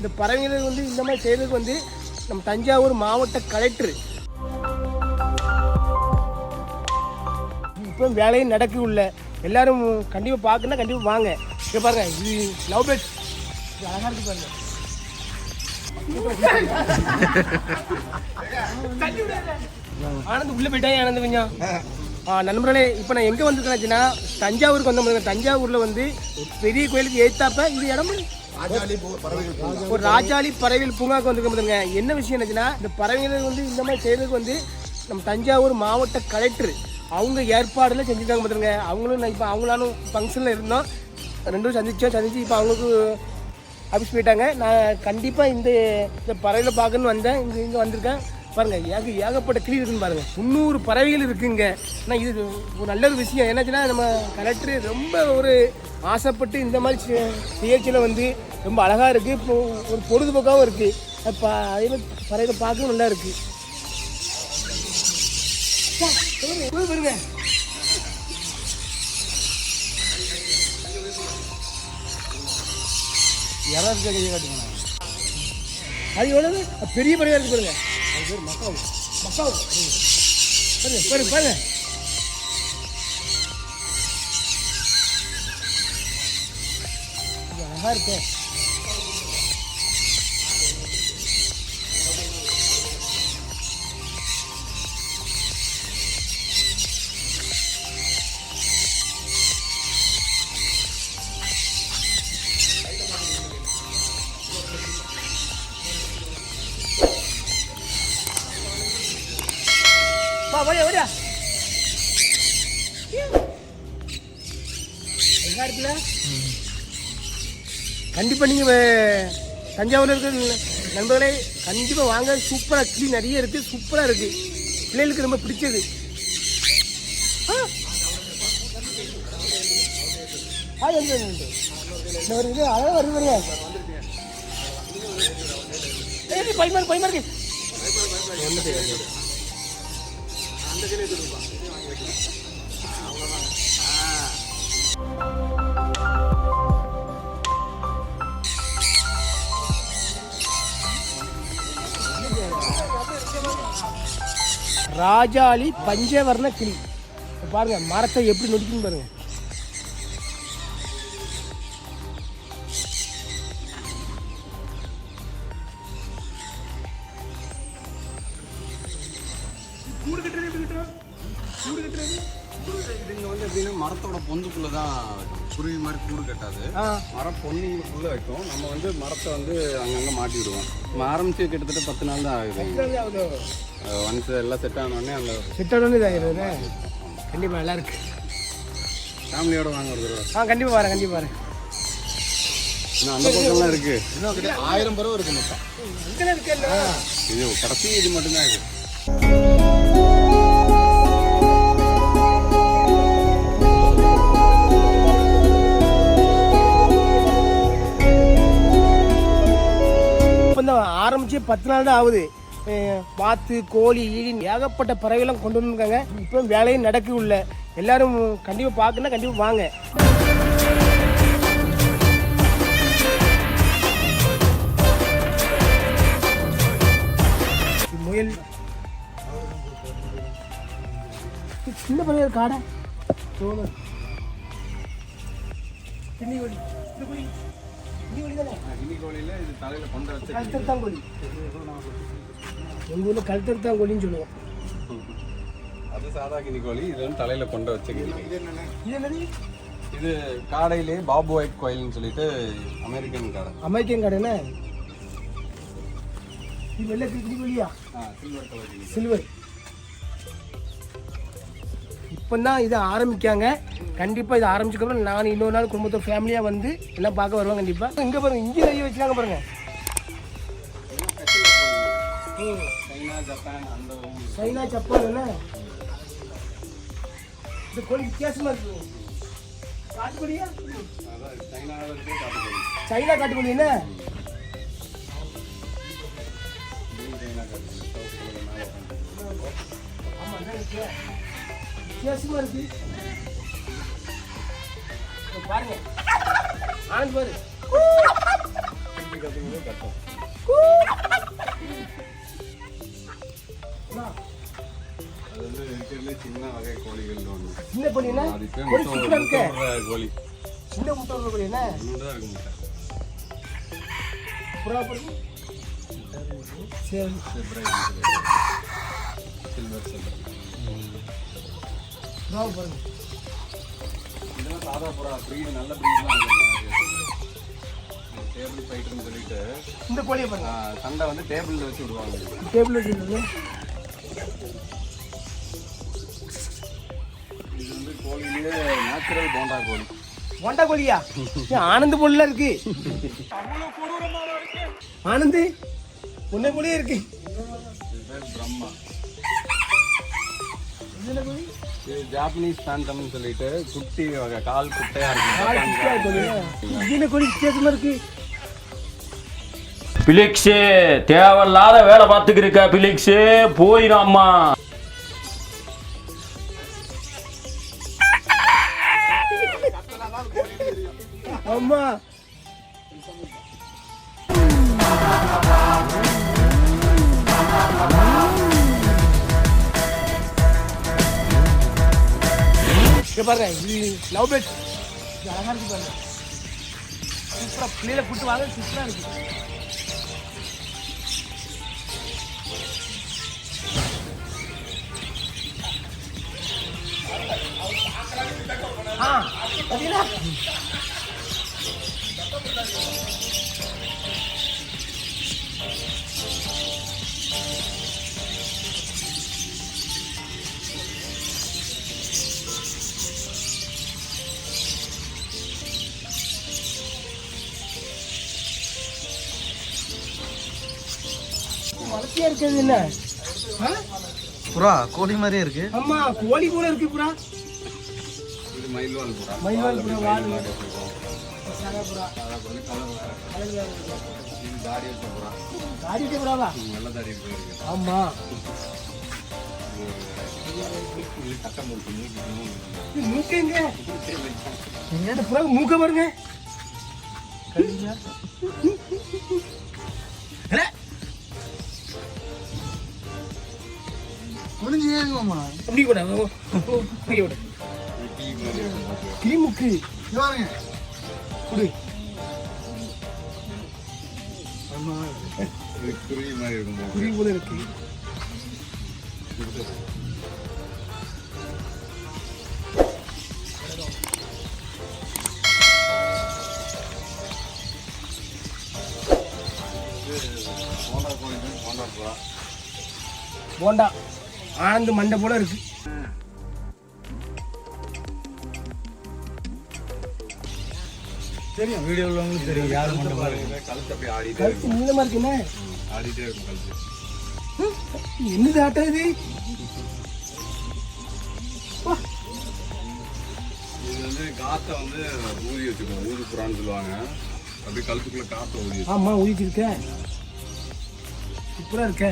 இந்த பறவைகள் வந்து இந்த மாதிரி செய்யறதுக்கு வந்து நம்ம தஞ்சாவூர் மாவட்ட கலெக்டர் இப்போ வேலையும் நடக்க உள்ள எல்லாரும் கண்டிப்பாக பார்க்கணும்னா கண்டிப்பாக வாங்க. இங்கே பாருங்க, இது லவ் பேர்ட்ஸ் அழகாக இருக்கு பாருங்க. ஆனந்த் உள்ள போயிட்டாங்க. ஆனந்த் கொஞ்சம் நண்பர்களே, இப்போ நான் எங்கே வந்துருக்கேன்னாச்சுன்னா தஞ்சாவூருக்கு வந்தோம். தஞ்சாவூரில் வந்து பெரிய கோயிலுக்கு ஏத்தாப்ப இது இடம் ஒரு ராஜாளி பறவைகள் பூங்காவுக்கு வந்துருக்க. என்ன விஷயம் என்னச்சுன்னா, இந்த பறவைகள் வந்து இந்த மாதிரி செய்யறதுக்கு வந்து நம்ம தஞ்சாவூர் மாவட்ட கலெக்டர் அவங்க ஏற்பாடுல செஞ்சுட்டாங்க பார்த்துருங்க. அவங்களும் இப்போ அவங்களாலும் ஃபங்க்ஷனில் இருந்தோம், ரெண்டும் சந்திச்சு இப்போ அவங்களுக்கு ஆஃபீஸ் போயிட்டாங்க. நான் கண்டிப்பாக இந்த பறவைகளை பார்க்கணுன்னு வந்தேன். இங்கே வந்திருக்கேன் பாருங்கள். ஏகப்பட்ட கிளி இருக்குன்னு பாருங்கள். 300 பறவைகள் இருக்குங்க. ஆனால் இது ஒரு நல்ல ஒரு விஷயம். என்னாச்சுன்னா, நம்ம கலெக்டர் ரொம்ப ஒரு ஆசைப்பட்டு இந்த மாதிரி நிகழ்ச்சியில் வந்து ரொம்ப அழகாக இருக்குது. இப்போ ஒரு பொழுதுபோக்காகவும் இருக்குது. அதே மாதிரி பறவைகளை பார்க்கவும் நல்லா இருக்குது. பாருங்க, யாராவது காட்டுங்க. அது எவ்வளவு பெரிய பறவையாக இருக்குது பாருங்க. அது பேர் மக்காவு. பாருங்க பாருங்க. அழகா இருக்கு. ஓடியா கண்டிப்பா நீங்க தஞ்சாவூர்ல இருக்க நண்பர்களே கண்டிப்பா வாங்க. சூப்பரா கிளி நிறைய இருக்கு, சூப்பரா இருக்கு. பிள்ளைகளுக்கு ரொம்ப பிடிச்சது. அழகா வருது. பைமாருக்கு ராஜாளி பஞ்சவர்ண கிளி பாருங்க. மரத்தை எப்படி நொடிக்குன்னு பாருங்க. மரத்தோட பொந்துக்குள்ளதான் குருவி மாதிரி கூடு கட்டாது. மரம் பொன்னிக்குள்ள வைக்கும். நம்ம வந்து மரத்தை வந்து அங்கங்க மாட்டி விடுவோம். ஆரம்பிச்சு கிட்டத்தட்ட 10 நாள் தான் ஆகுது. ஒன்ஸ் எல்லாம் செட் ஆனோடனே அந்த செட் ஆனோடனே இதாகிடுது. கண்டிப்பாக நல்லா இருக்கு. ஃபேமிலியோட வாங்க ஒரு தடவை. கண்டிப்பாக வரேன், கண்டிப்பாக வரேன். இன்னும் அந்த பக்கம்லாம் இருக்கு. இன்னும் கிட்ட 1000 பறவை இருக்கு மொத்தம். இது கடைசி இது மட்டும்தான் இருக்கு. ஆரம்பிச்சு 10 நாள் தான் ஆகுது. வாத்து, கோழி, ஈடின் ஏகப்பட்ட பறவைலாம் கொண்டு வந்துருக்காங்க. இப்போ வேலையும் நடக்க உள்ள எல்லாரும் கண்டிப்பாக பார்க்கணும்னா கண்டிப்பாக வாங்க. முயல் சின்ன பறவை காடை கழுத்தர்த்தாங்கோழி. எங்க ஊர்ல கழுத்தர்த்தாங்கோழின்னு சொல்லுவோம். அது சாதா கினிக்கோழி. இது வந்து தலையில கொண்ட வச்ச கிளி. இது என்னது? இது காடையிலே பாபு ஒயிட் கோயில்னு சொல்லிட்டு அமெரிக்கன் காடை. அமெரிக்கன் காடைன்னா இது வெள்ளை கிளிக்கோழியா? Silver colour silver. இப்போதான் இதை ஆரம்பிக்காங்க. கண்டிப்பாக இதை ஆரம்பிச்சுக்கப்புறம் நான் இன்னொரு நாள் குடும்பத்தோட ஃபேமிலியாக வந்து எல்லாம் பார்க்க வருவாங்க. கண்டிப்பாக இங்கே பாருங்க, இங்கே நிறைய வச்சுக்காங்க பாருங்க. சைனா, ஜப்பான் என்ன இந்த கோழி வித்தியாசமாக இருக்கு. காட்டுக்கோழியா? சைனா காட்டுக்கோழி என்ன? வித்தியாசமாக இருக்கு. பாருங்க ஆனந்த் பாரு. அது வந்து இருக்கிறதுலே சின்ன வகை கோழிகள் ஒன்று. சின்ன கோழி என்ன அது பேர் கோழி சூப்பரா இருக்கு. கோழி சின்ன முட்டை உள்ள கோழி என்ன தான் இருக்கு முட்டை. புறா பாருங்க. சரி சில்வர் புறா பாருங்க. இதெல்லாம் சாதா புறா ப்ரீடு நல்ல ப்ரீட்லாம் டேபிள் ஃபைட்டர்னு சொல்லிட்டு இந்த கோழியை பாருங்க. சண்டை வந்து டேபிளில் வச்சு விடுவாங்க. டேபிள் வச்சுருந்தது இது வந்து கோழியிலே நேச்சுரல் போண்டா கோழி. போண்டா கோழியா? ஆனந்த் பொருளா இருக்கு. ஆனந்த் பொண்ணை போலயே இருக்கு. இது பேர் பிரம்மா. இதுல கோழி இது ஜாப்பனீஸ் பேண்டம்னு சொல்லிட்டு குட்டி வகை கால் குட்டையா கால் குட்டியா இருக்கு. இருக்கு. இதுல கோழி வித்தியாசமா இருக்கு. பிலிக்ஸே தேவையில்லாத வேலை பார்த்துக்கிருக்க பிலிக்ஸே போயிடாமா. அம்மா பாருங்க இது லவ் பேர்ட். இது அழகா இருக்கு பாருங்க. சூப்பரா பிள்ளையில கூட்டு வாங்க சூப்பரா இருக்கு. பாத்தீங்களா வளர்த்தியா இருக்கிறது என்ன? புறா கோழி மாதிரியே இருக்கு. ஆமா கோழி போல இருக்கு புறா. இது மயில்வால் புறா. மயில்வால் புறா வால் சாதா புறா. இது தாடி வச்ச புறா. தாடி வச்ச புறாவா? நல்ல தாடி இருக்கு. ஆமா கட்டம் இருக்கு. இது மூக்கங்க. எங்க புறா மூக்க பாருங்க. முடிஞ்சு ஏங்குமா அப்படி கூட கிளிமுக்கு பாருங்க குடு. இது குருவி மாதிரி இருக்கும். குருவி போல இருக்கு. போண்டா கோழி போண்டா புறா. போண்டா ஆனந்த் மண்டை போல இருக்கு. தெரியும் வீடியோவில் உள்ளவங்களுக்கு தெரியும் யார் கழுத்து பாருங்க. கழுத்து அப்படியே ஆடிட்டே கழுத்து இருக்கும். நீளமா இருக்குண்ணே. ஆடிட்டே இருக்கும் கழுத்து. என்னது ஆட்டம் இது? இது வந்து காற்றை வந்து ஊதி வச்சுக்கணும். ஊது புறான்னு சொல்லுவாங்க. அப்படியே கழுத்துக்குள்ள காற்றை ஊதி வச்சு. ஆமா ஊதிட்டு இருக்க. சூப்பரா இருக்க.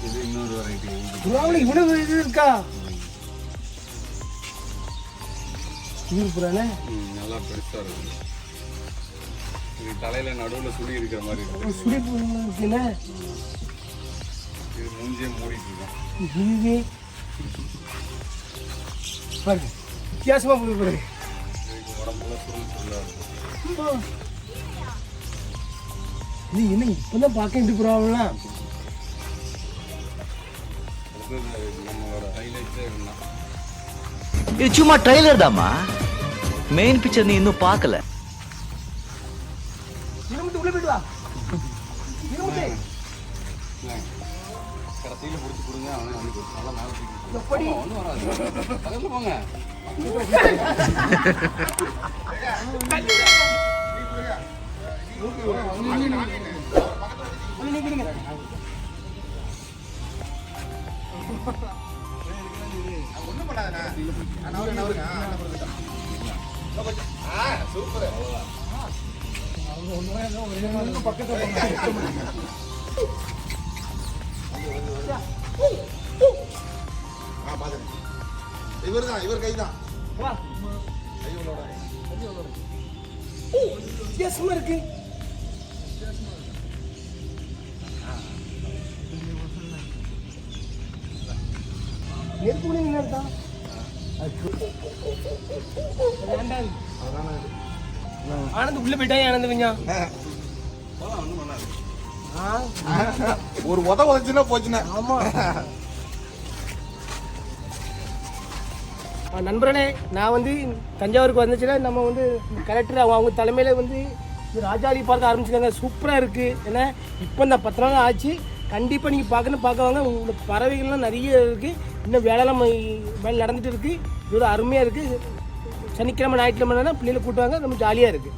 இது இன்னொரு வெரைட்டி ஊது. புறாவில் இவ்வளவு இது இருக்கா? ஊர் புறானே நல்லா பெருசா இருக்கும். இது தலையில நடுவுல சுழி இருக்கிற மாதிரி இருக்கு. சுடி இருக்குண்ணே. இது மூஞ்சியே மூடிட்டு இருக்கும். இது பாருங்க வித்தியாசமா போய் பாருங்க. இதுக்கு உடம்புல சுருள் சுருளா இருக்கும். இது என்ன இப்பதான் பார்க்க இந்த புறாவெல்லாம். அடுத்தது நம்மளோட ஹைலைட்ஸே இருந்தான். இது சும்மா ட்ரைலர் தாமா, மெயின் பிக்சர் நீ இன்னும் பார்க்கல. இருமுட்டு உள்ள போயிட்டு வா. இருமுட்டு கடைசியில பிடிச்சி கொடுங்க. அவனே வந்து நல்லா மேலே எப்படி? ஒன்றும் வராது. பக்கத்துல போங்க. இவர் கைதான் வா. வித்தியாசமா இருக்கு. நெருப்புக்குள்ளே என்ன அர்த்தம்? வேண்டாம். ஆனந்த் உள்ள போயிட்டா ஆனந்த் கொஞ்சம் ஒரு உதச்சுன்னா போச்சுன்னா. ஆமா. நண்பர்களே, நான் வந்து தஞ்சாவூருக்கு வந்துச்சுன்னா நம்ம வந்து கலெக்டர் அவங்க தலைமையில் வந்து இந்த ராஜாளி பார்க்க ஆரம்பிச்சிருக்காங்க. சூப்பராக இருக்குது. ஏன்னா இப்போ இந்த 10 நாள் ஆச்சு. கண்டிப்பாக நீங்கள் பார்க்க வாங்க. உங்களுக்கு பறவைகள்லாம் நிறைய இருக்குது. இன்னும் வேலைலாம் வேலை நடந்துகிட்டு இருக்குது. இதோட அருமையாக இருக்குது. சனிக்கிழமை ஞாயிற்றுக்கிழமைனா பிள்ளைகளை கூட்டுவாங்க. ரொம்ப ஜாலியாக இருக்குது.